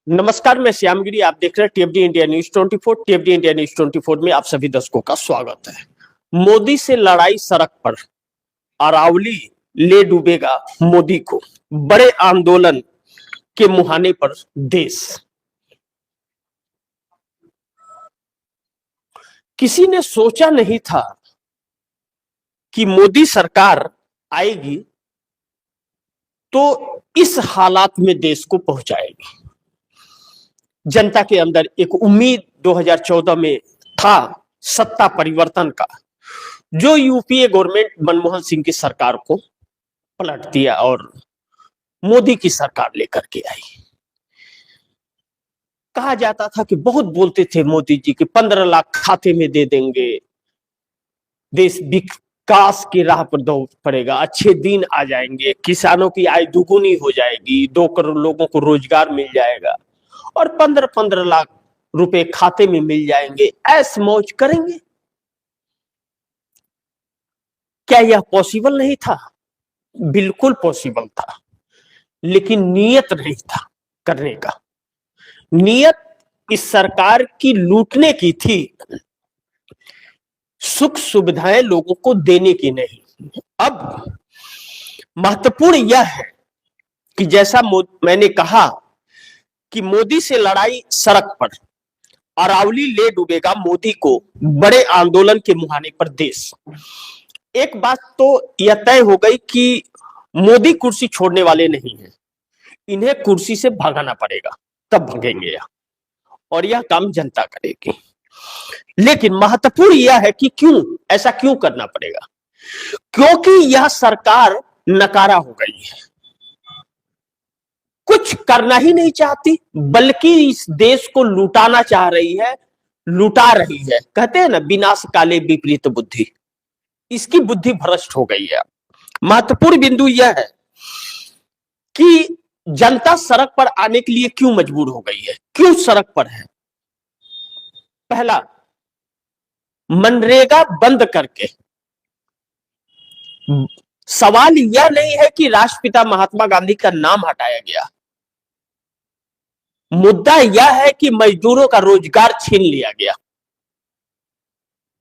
नमस्कार, मैं श्यामगिरी। आप देख रहे हैं टीएफडी इंडिया न्यूज 24। टीएफडी इंडिया न्यूज 24 में आप सभी दर्शकों का स्वागत है। मोदी से लड़ाई सड़क पर, अरावली ले डूबेगा मोदी को, बड़े आंदोलन के मुहाने पर देश। किसी ने सोचा नहीं था कि मोदी सरकार आएगी तो इस हालात में देश को पहुंचाएगी। जनता के अंदर एक उम्मीद 2014 में था सत्ता परिवर्तन का, जो यूपीए गवर्नमेंट मनमोहन सिंह की सरकार को पलट दिया और मोदी की सरकार लेकर के आई। कहा जाता था कि बहुत बोलते थे मोदी जी कि 15 लाख खाते में दे देंगे, देश विकास की राह पर दौड़ पड़ेगा, अच्छे दिन आ जाएंगे, किसानों की आय दुगुनी हो जाएगी, 2 करोड़ लोगों को रोजगार मिल जाएगा और 15-15 लाख रुपए खाते में मिल जाएंगे, ऐश मौज करेंगे। क्या यह पॉसिबल नहीं था? बिल्कुल पॉसिबल था, लेकिन नियत नहीं था करने का। नियत इस सरकार की लूटने की थी, सुख सुविधाएं लोगों को देने की नहीं। अब महत्वपूर्ण यह है कि जैसा मैंने कहा कि मोदी से लड़ाई सड़क पर, अरावली ले डूबेगा मोदी को, बड़े आंदोलन के मुहाने पर देश। एक बात तो यह तय हो गई कि मोदी कुर्सी छोड़ने वाले नहीं हैं, इन्हें कुर्सी से भगाना पड़ेगा, तब भगेंगे यह, और यह काम जनता करेगी। लेकिन महत्वपूर्ण यह है कि क्यों ऐसा क्यों करना पड़ेगा? क्योंकि यह सरकार नकारा हो गई है, कुछ करना ही नहीं चाहती, बल्कि इस देश को लुटाना चाह रही है, लुटा रही है। कहते हैं ना, विनाश काले विपरीत बुद्धि, इसकी बुद्धि भ्रष्ट हो गई है। महत्वपूर्ण बिंदु यह है कि जनता सड़क पर आने के लिए क्यों मजबूर हो गई है, क्यों सड़क पर है? पहला, मनरेगा बंद करके। सवाल यह नहीं है कि राष्ट्रपिता महात्मा गांधी का नाम हटाया गया, मुद्दा यह है कि मजदूरों का रोजगार छीन लिया गया।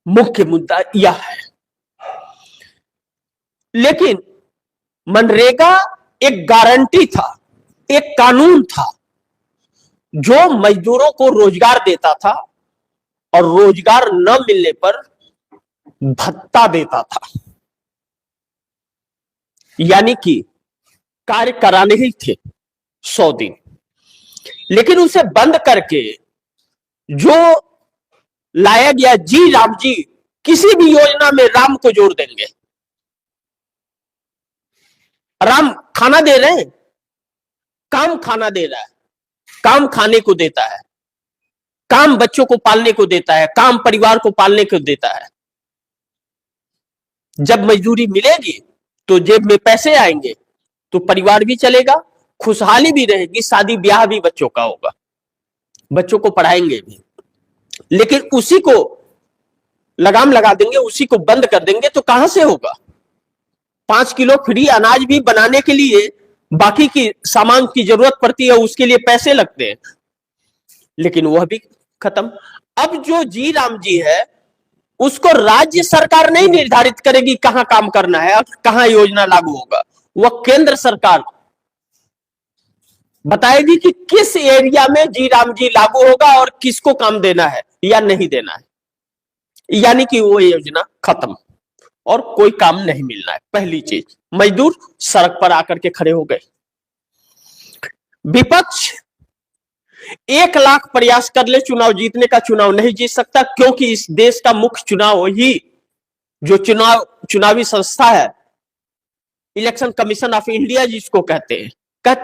मुख्य मुद्दा यह है। लेकिन मनरेगा एक गारंटी था, एक कानून था जो मजदूरों को रोजगार देता था और रोजगार न मिलने पर भत्ता देता था, यानी कि कार्य कराने ही थे 100 दिन। लेकिन उसे बंद करके जो लाया गया जी राम जी, किसी भी योजना में राम को जोड़ देंगे। राम खाना दे रहे हैं, काम खाना दे रहा है, काम खाने को देता है, काम बच्चों को पालने को देता है, काम परिवार को पालने को देता है। जब मजदूरी मिलेगी तो जेब में पैसे आएंगे तो परिवार भी चलेगा, खुशहाली भी रहेगी, शादी ब्याह भी बच्चों का होगा, बच्चों को पढ़ाएंगे भी। लेकिन उसी को लगाम लगा देंगे, उसी को बंद कर देंगे तो कहां से होगा? 5 किलो फ्री अनाज भी बनाने के लिए बाकी की सामान की जरूरत पड़ती है, उसके लिए पैसे लगते हैं, लेकिन वह भी खत्म। अब जो जी राम जी है उसको राज्य सरकार नहीं निर्धारित करेगी कहां काम करना है, कहां योजना लागू होगा, वह केंद्र सरकार बताएगी कि किस एरिया में जी राम जी लागू होगा और किसको काम देना है या नहीं देना है। यानी कि वो योजना खत्म और कोई काम नहीं मिलना है। पहली चीज, मजदूर सड़क पर आकर के खड़े हो गए। विपक्ष 1 लाख प्रयास कर ले चुनाव जीतने का, चुनाव नहीं जीत सकता, क्योंकि इस देश का मुख्य चुनाव ही जो चुनावी संस्था है, इलेक्शन कमीशन ऑफ इंडिया जिसको कहते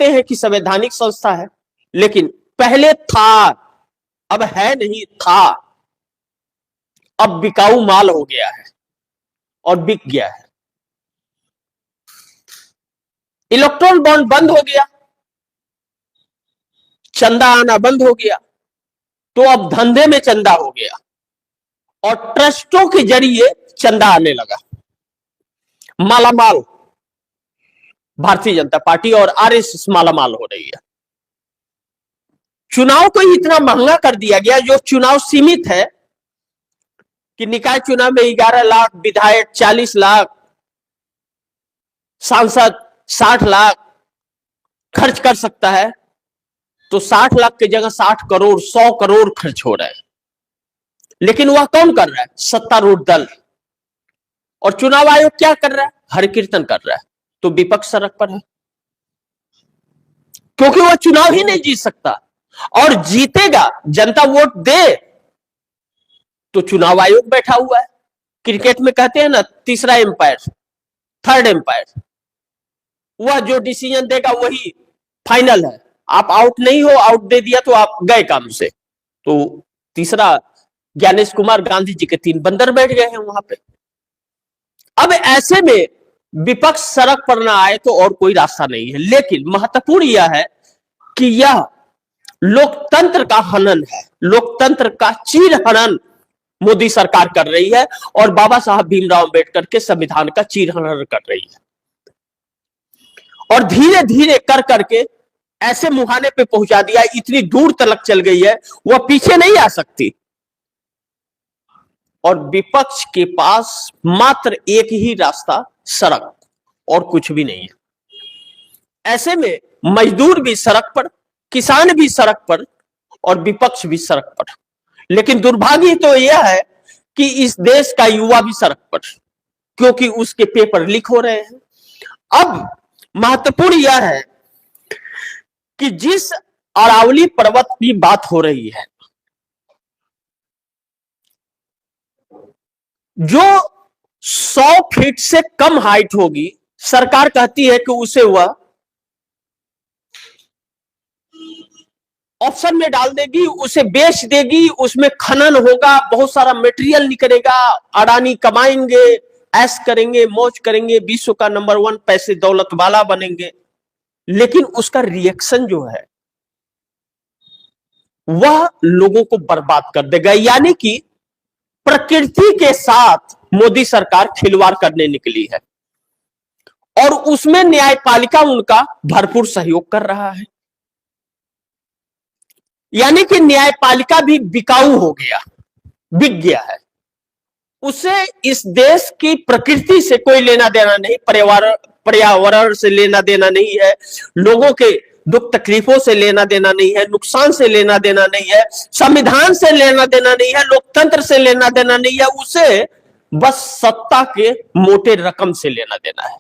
हैं कि संवैधानिक संस्था है, लेकिन पहले था, अब है नहीं, था, अब बिकाऊ माल हो गया है और बिक गया है। इलेक्ट्रॉन बॉन्ड बंद हो गया, चंदा आना बंद हो गया, तो अब धंधे में चंदा हो गया और ट्रस्टों के जरिए चंदा आने लगा। मालामाल भारतीय जनता पार्टी और आरएसएस मालामाल हो रही है। चुनाव को इतना महंगा कर दिया गया, जो चुनाव सीमित है कि निकाय चुनाव में 11 लाख, विधायक 40 लाख, सांसद 60 लाख खर्च कर सकता है, तो 60 लाख की जगह 60 करोड़, 100 करोड़ खर्च हो रहा है। लेकिन वह कौन कर रहा है? सत्तारूढ़ दल। और चुनाव आयोग क्या कर रहा है? हरि कीर्तन कर रहा है। तो विपक्ष सड़क पर है, क्योंकि वह चुनाव ही नहीं जीत सकता। और जीतेगा, जनता वोट दे, तो चुनाव आयोग बैठा हुआ है। क्रिकेट में कहते हैं ना, तीसरा एम्पायर, थर्ड एम्पायर, वह जो डिसीजन देगा वही फाइनल है। आप आउट नहीं हो, आउट दे दिया तो आप गए काम से। तो तीसरा, ज्ञानेश कुमार गांधी जी के 3 बंदर बैठ गए हैं वहां पे। अब ऐसे में विपक्ष सड़क पर ना आए तो और कोई रास्ता नहीं है। लेकिन महत्वपूर्ण यह है कि यह लोकतंत्र का हनन है, लोकतंत्र का चीर हनन मोदी सरकार कर रही है, और बाबा साहब भीमराव अंबेडकर के संविधान का चीर हनन कर रही है। और धीरे धीरे कर करके ऐसे मुहाने पे पहुंचा दिया, इतनी दूर तलक चल गई है, वह पीछे नहीं आ सकती। और विपक्ष के पास मात्र एक ही रास्ता, सड़क, और कुछ भी नहीं है। ऐसे में मजदूर भी सड़क पर, किसान भी सड़क पर, और विपक्ष भी सड़क पर। लेकिन दुर्भाग्य तो यह है कि इस देश का युवा भी सड़क पर, क्योंकि उसके पेपर लीक हो रहे हैं। अब महत्वपूर्ण यह है कि जिस अरावली पर्वत की बात हो रही है, जो 100 फीट से कम हाइट होगी, सरकार कहती है कि उसे वह ऑप्शन में डाल देगी, उसे बेच देगी, उसमें खनन होगा, बहुत सारा मटेरियल निकलेगा, अडानी कमाएंगे, ऐश करेंगे, मौज करेंगे, विश्व का नंबर 1 पैसे दौलत वाला बनेंगे। लेकिन उसका रिएक्शन जो है वह लोगों को बर्बाद कर देगा। यानी कि प्रकृति के साथ मोदी सरकार खिलवाड़ करने निकली है, और उसमें न्यायपालिका उनका भरपूर सहयोग कर रहा है। यानी कि न्यायपालिका भी बिकाऊ हो गया, बिक गया है। उसे इस देश की प्रकृति से कोई लेना देना नहीं, पर्यावरण से लेना देना नहीं है, लोगों के दुख तकलीफों से लेना देना नहीं है, नुकसान से लेना देना नहीं है, संविधान से लेना देना नहीं है, लोकतंत्र से लेना देना नहीं है। उसे बस सत्ता के मोटे रकम से लेना देना है।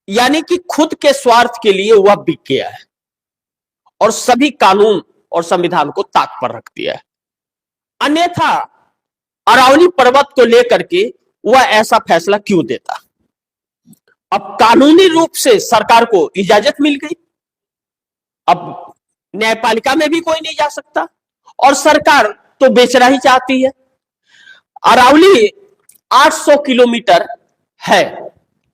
यानी कि खुद के स्वार्थ के लिए वह बिक गया है, और सभी कानून और संविधान को ताक पर रख दिया है। अन्यथा अरावली पर्वत को लेकर के वह ऐसा फैसला क्यों देता? अब कानूनी रूप से सरकार को इजाजत मिल गई, अब न्यायपालिका में भी कोई नहीं जा सकता, और सरकार तो बेचना ही चाहती है। अरावली 800 किलोमीटर है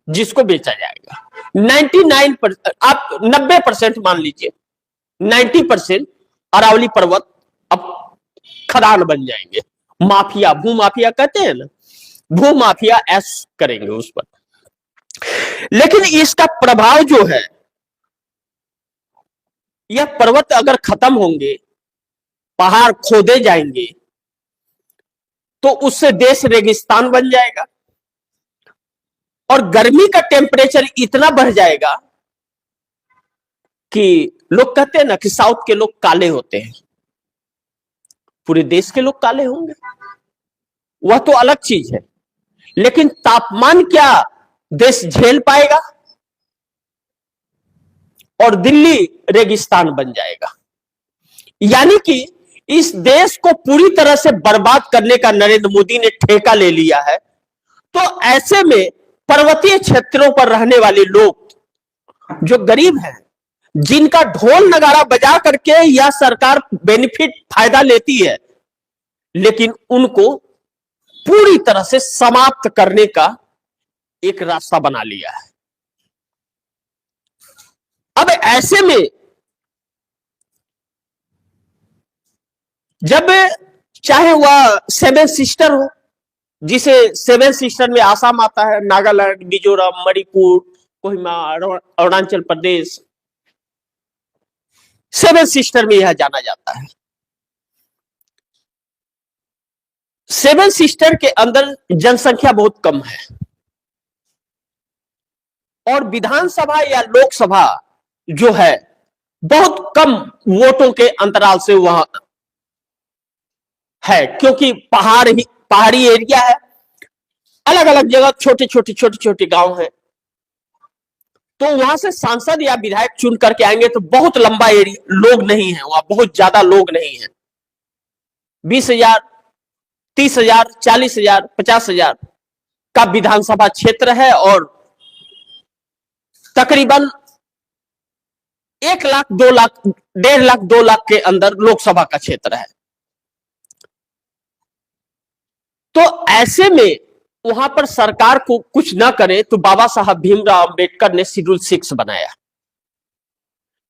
जिसको बेचा जाएगा। 99%, आप 90% मान लीजिए, 90% अरावली पर्वत अब खदान बन जाएंगे। माफिया, भूमाफिया कहते हैं ना, भूमाफिया ऐश करेंगे उस पर। लेकिन इसका प्रभाव जो है, यह पर्वत अगर खत्म होंगे, पहाड़ खोदे जाएंगे, तो उससे देश रेगिस्तान बन जाएगा, और गर्मी का टेम्परेचर इतना बढ़ जाएगा कि लोग कहते हैं ना कि साउथ के लोग काले होते हैं, पूरे देश के लोग काले होंगे, वह तो अलग चीज है। लेकिन तापमान क्या देश झेल पाएगा? और दिल्ली रेगिस्तान बन जाएगा। यानी कि इस देश को पूरी तरह से बर्बाद करने का नरेंद्र मोदी ने ठेका ले लिया है। तो ऐसे में पर्वतीय क्षेत्रों पर रहने वाले लोग जो गरीब हैं, जिनका ढोल नगाड़ा बजा करके यह सरकार बेनिफिट, फायदा लेती है, लेकिन उनको पूरी तरह से समाप्त करने का एक रास्ता बना लिया है। अब ऐसे में जब चाहे वह 7 सिस्टर हो, जिसे 7 सिस्टर में आसाम आता है, नागालैंड, मिजोरम, मणिपुर, कोहिमा, अरुणाचल प्रदेश, सेवन सिस्टर में यह जाना जाता है। सेवन सिस्टर के अंदर जनसंख्या बहुत कम है और विधानसभा या लोकसभा जो है बहुत कम वोटों के अंतराल से वह है, क्योंकि पहाड़ी एरिया है, अलग अलग जगह छोटे छोटे गांव हैं, तो वहां से सांसद या विधायक चुन करके आएंगे तो बहुत लंबा एरिया, लोग नहीं है वहां, बहुत ज्यादा लोग नहीं है। 20,000, 30,000, 40,000, 50,000 का विधानसभा क्षेत्र है और तकरीबन 1 लाख, 2 लाख, 1.5 लाख, 2 लाख के अंदर लोकसभा का क्षेत्र है। तो ऐसे में वहां पर सरकार को कुछ ना करे तो बाबा साहब भीमराव अंबेडकर ने शेड्यूल 6 बनाया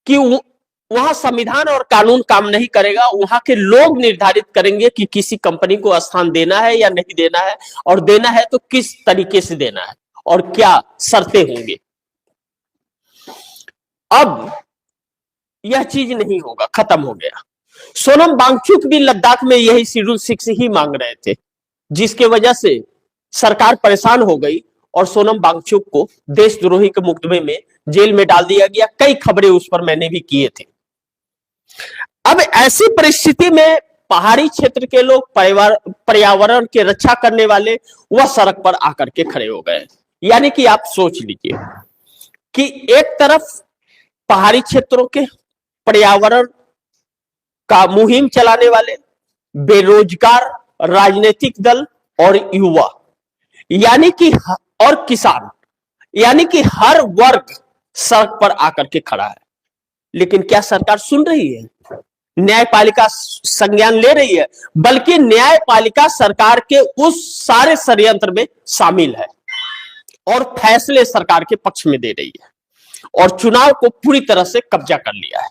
कि वहां संविधान और कानून काम नहीं करेगा, वहां के लोग निर्धारित करेंगे कि किसी कंपनी को स्थान देना है या नहीं देना है, और देना है तो किस तरीके से देना है और क्या शर्तें होंगे। अब यह चीज नहीं होगा, खत्म हो गया। सोनम वांगचुक भी लद्दाख में यही शेड्यूल 6 ही मांग रहे थे, जिसके वजह से सरकार परेशान हो गई और सोनम वांगचुक को देशद्रोही के मुकदमे में जेल में डाल दिया गया। कई खबरें उस पर मैंने भी किए थे। अब ऐसी परिस्थिति में पहाड़ी क्षेत्र के लोग, पर्यावरण की रक्षा करने वाले, वह सड़क पर आकर के खड़े हो गए। यानी कि आप सोच लीजिए कि एक तरफ पहाड़ी क्षेत्रों के पर्यावरण का मुहिम चलाने वाले बेरोजगार राजनीतिक दल और युवा, यानी कि और किसान, यानी कि हर वर्ग सड़क पर आकर के खड़ा है। लेकिन क्या सरकार सुन रही है? न्यायपालिका संज्ञान ले रही है? बल्कि न्यायपालिका सरकार के उस सारे षड्यंत्र में शामिल है और फैसले सरकार के पक्ष में दे रही है और चुनाव को पूरी तरह से कब्जा कर लिया है।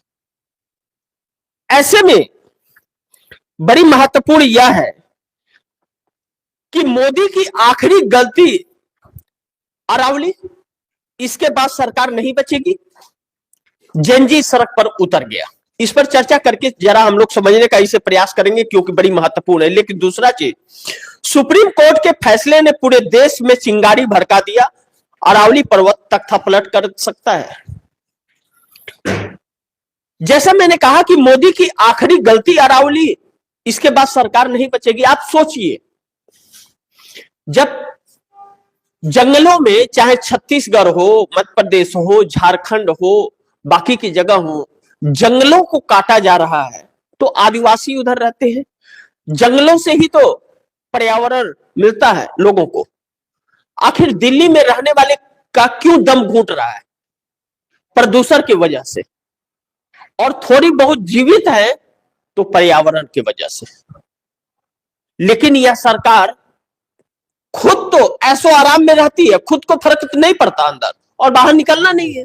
ऐसे में बड़ी महत्वपूर्ण यह है कि मोदी की आखिरी गलती अरावली, इसके बाद सरकार नहीं बचेगी। जेनजी सड़क पर उतर गया। इस पर चर्चा करके जरा हम लोग समझने का इसे प्रयास करेंगे, क्योंकि बड़ी महत्वपूर्ण है। लेकिन दूसरा चीज, सुप्रीम कोर्ट के फैसले ने पूरे देश में चिंगारी भड़का दिया। अरावली पर्वत तख्ता पलट कर सकता है। जैसा मैंने कहा कि मोदी की आखिरी गलती अरावली, इसके बाद सरकार नहीं बचेगी। आप सोचिए, जब जंगलों में, चाहे छत्तीसगढ़ हो, मध्य प्रदेश हो, झारखंड हो, बाकी की जगह हो, जंगलों को काटा जा रहा है, तो आदिवासी उधर रहते हैं। जंगलों से ही तो पर्यावरण मिलता है लोगों को। आखिर दिल्ली में रहने वाले का क्यों दम घुट रहा है? प्रदूषण की वजह से, और थोड़ी बहुत जीवित है तो पर्यावरण की वजह से। लेकिन यह सरकार खुद तो ऐसो आराम में रहती है, खुद को फर्क नहीं पड़ता अंदर, और बाहर निकलना नहीं है।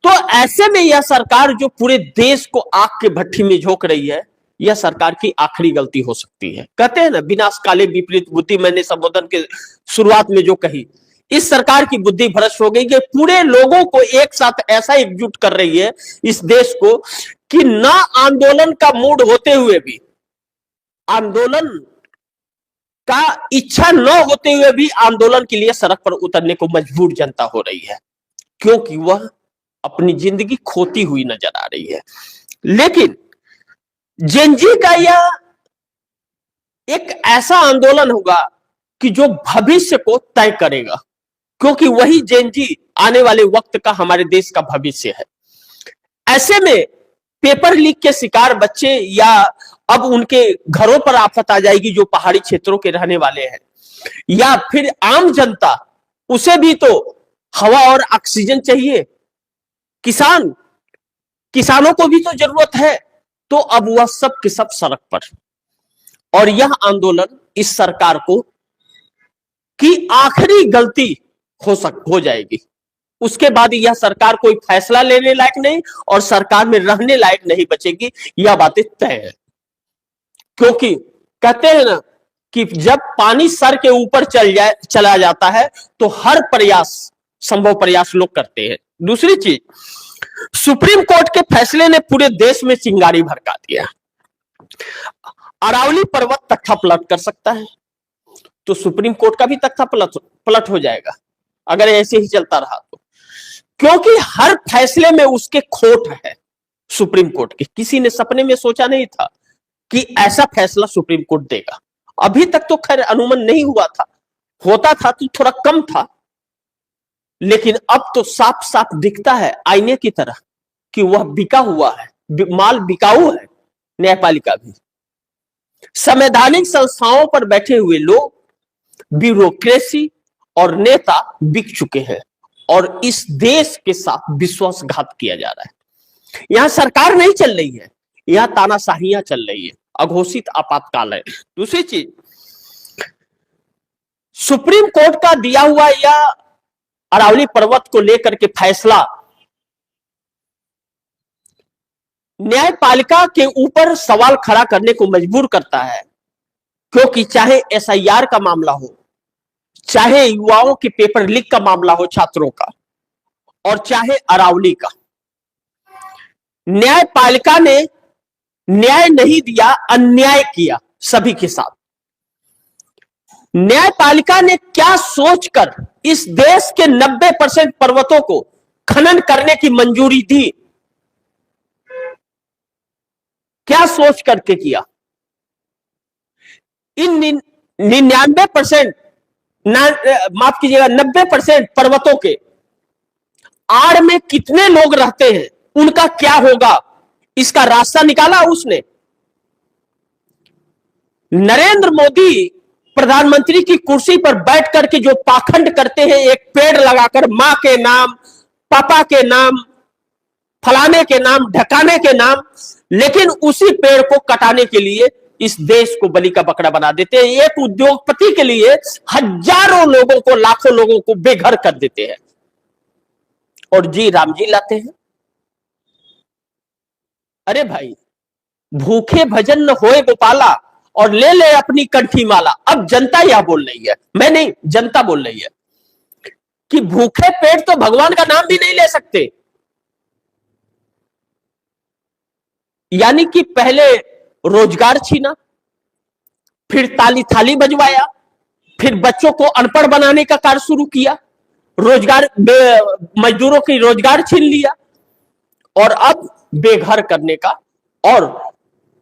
तो ऐसे में यह सरकार जो पूरे देश को आग के भट्ठी में झोंक रही है, यह सरकार की आखिरी गलती हो सकती है। कहते हैं ना, विनाश काले विपरीत बुद्धि, मैंने संबोधन के शुरुआत में जो कही, इस सरकार की बुद्धि भ्रष्ट हो गई कि पूरे लोगों को एक साथ ऐसा एकजुट कर रही है इस देश को कि ना आंदोलन का मूड होते हुए भी, आंदोलन का इच्छा न होते हुए भी आंदोलन के लिए सड़क पर उतरने को मजबूर जनता हो रही है, क्योंकि वह अपनी जिंदगी खोती हुई नजर आ रही है। लेकिन जेनजी का यह एक ऐसा आंदोलन होगा कि जो भविष्य को तय करेगा, क्योंकि वही जेनजी आने वाले वक्त का हमारे देश का भविष्य है। ऐसे में पेपर लीक के शिकार बच्चे, या अब उनके घरों पर आफत आ जाएगी जो पहाड़ी क्षेत्रों के रहने वाले हैं, या फिर आम जनता, उसे भी तो हवा और ऑक्सीजन चाहिए। किसानों को भी तो जरूरत है। तो अब वह सब के सब सड़क पर, और यह आंदोलन इस सरकार को की आखिरी गलती हो जाएगी। उसके बाद यह सरकार कोई फैसला लेने लायक नहीं और सरकार में रहने लायक नहीं बचेगी। यह बातें तय है, क्योंकि कहते हैं ना कि जब पानी सर के ऊपर चला जाता है तो हर संभव प्रयास लोग करते हैं। दूसरी चीज, सुप्रीम कोर्ट के फैसले ने पूरे देश में चिंगारी भड़का दिया। अरावली पर्वत तख्ता पलट कर सकता है, तो सुप्रीम कोर्ट का भी तख्ता पलट हो जाएगा अगर ऐसे ही चलता रहा तो, क्योंकि हर फैसले में उसके खोट है सुप्रीम कोर्ट की। किसी ने सपने में सोचा नहीं था कि ऐसा फैसला सुप्रीम कोर्ट देगा। अभी तक तो खैर अनुमान नहीं हुआ था, होता था तो थोड़ा कम था, लेकिन अब तो साफ साफ दिखता है आईने की तरह कि वह बिका हुआ है, माल बिकाऊ है। न्यायपालिका भी, संवैधानिक संस्थाओं पर बैठे हुए लोग, ब्यूरोक्रेसी और नेता बिक चुके हैं और इस देश के साथ विश्वासघात किया जा रहा है। यहां सरकार नहीं चल रही है, यहां तानाशाहियां चल रही है, अघोषित आपातकाल है। दूसरी चीज, सुप्रीम कोर्ट का दिया हुआ यह अरावली पर्वत को लेकर के फैसला न्यायपालिका के ऊपर सवाल खड़ा करने को मजबूर करता है, क्योंकि चाहे एसआईआर का मामला हो, चाहे युवाओं के पेपर लीक का मामला हो छात्रों का, और चाहे अरावली का, न्यायपालिका ने न्याय नहीं दिया, अन्याय किया सभी के साथ। न्यायपालिका ने क्या सोचकर इस देश के 90% पर्वतों को खनन करने की मंजूरी दी? क्या सोच करके किया? इन 99%, माफ कीजिएगा, 90% पर्वतों के आड़ में कितने लोग रहते हैं, उनका क्या होगा, इसका रास्ता निकाला उसने। नरेंद्र मोदी प्रधानमंत्री की कुर्सी पर बैठ करके जो पाखंड करते हैं, एक पेड़ लगाकर मां के नाम, पापा के नाम, फलाने के नाम, ढकाने के नाम, लेकिन उसी पेड़ को कटाने के लिए इस देश को बलि का बकरा बना देते हैं। एक उद्योगपति के लिए हजारों लोगों को, लाखों लोगों को बेघर कर देते हैं और जी राम जी लाते हैं। अरे भाई, भूखे भजन न होए गोपाला और ले ले अपनी कंठी माला। अब जनता यह बोल रही है, मैं नहीं, जनता बोल रही है कि भूखे पेट तो भगवान का नाम भी नहीं ले सकते। यानी कि पहले रोजगार छीना, फिर ताली थाली बजवाया, फिर बच्चों को अनपढ़ बनाने का कार्य शुरू किया, रोजगार मजदूरों की रोजगार छीन लिया, और अब बेघर करने का और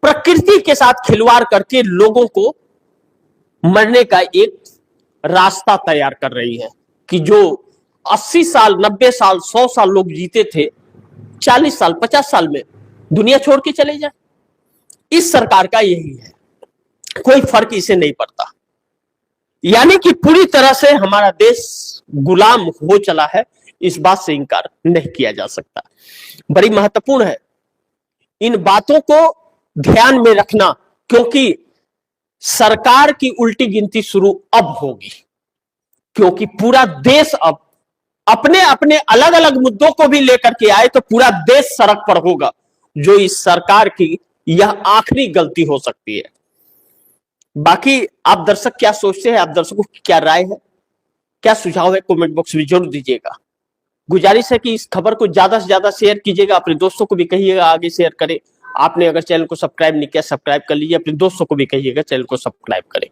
प्रकृति के साथ खिलवाड़ करके लोगों को मरने का एक रास्ता तैयार कर रही है कि जो 80 साल, 90 साल, 100 साल लोग जीते थे, 40 साल, 50 साल में दुनिया छोड़ के चले जाए। इस सरकार का यही है, कोई फर्क इसे नहीं पड़ता। यानी कि पूरी तरह से हमारा देश गुलाम हो चला है, इस बात से इंकार नहीं किया जा सकता। बड़ी महत्वपूर्ण है इन बातों को ध्यान में रखना, क्योंकि सरकार की उल्टी गिनती शुरू अब होगी, क्योंकि पूरा देश अब अपने अपने अलग अलग मुद्दों को भी लेकर के आए तो पूरा देश सड़क पर होगा, जो इस सरकार की यह आखिरी गलती हो सकती है। बाकी आप दर्शक क्या सोचते हैं, आप दर्शकों की क्या राय है, क्या सुझाव है, कमेंट बॉक्स में जरूर दीजिएगा। गुजारिश है कि इस खबर को ज्यादा से ज्यादा शेयर कीजिएगा, अपने दोस्तों को भी कहिएगा आगे शेयर करें। आपने अगर चैनल को सब्सक्राइब नहीं किया, सब्सक्राइब कर लीजिए, अपने दोस्तों को भी कहिएगा चैनल को सब्सक्राइब करें।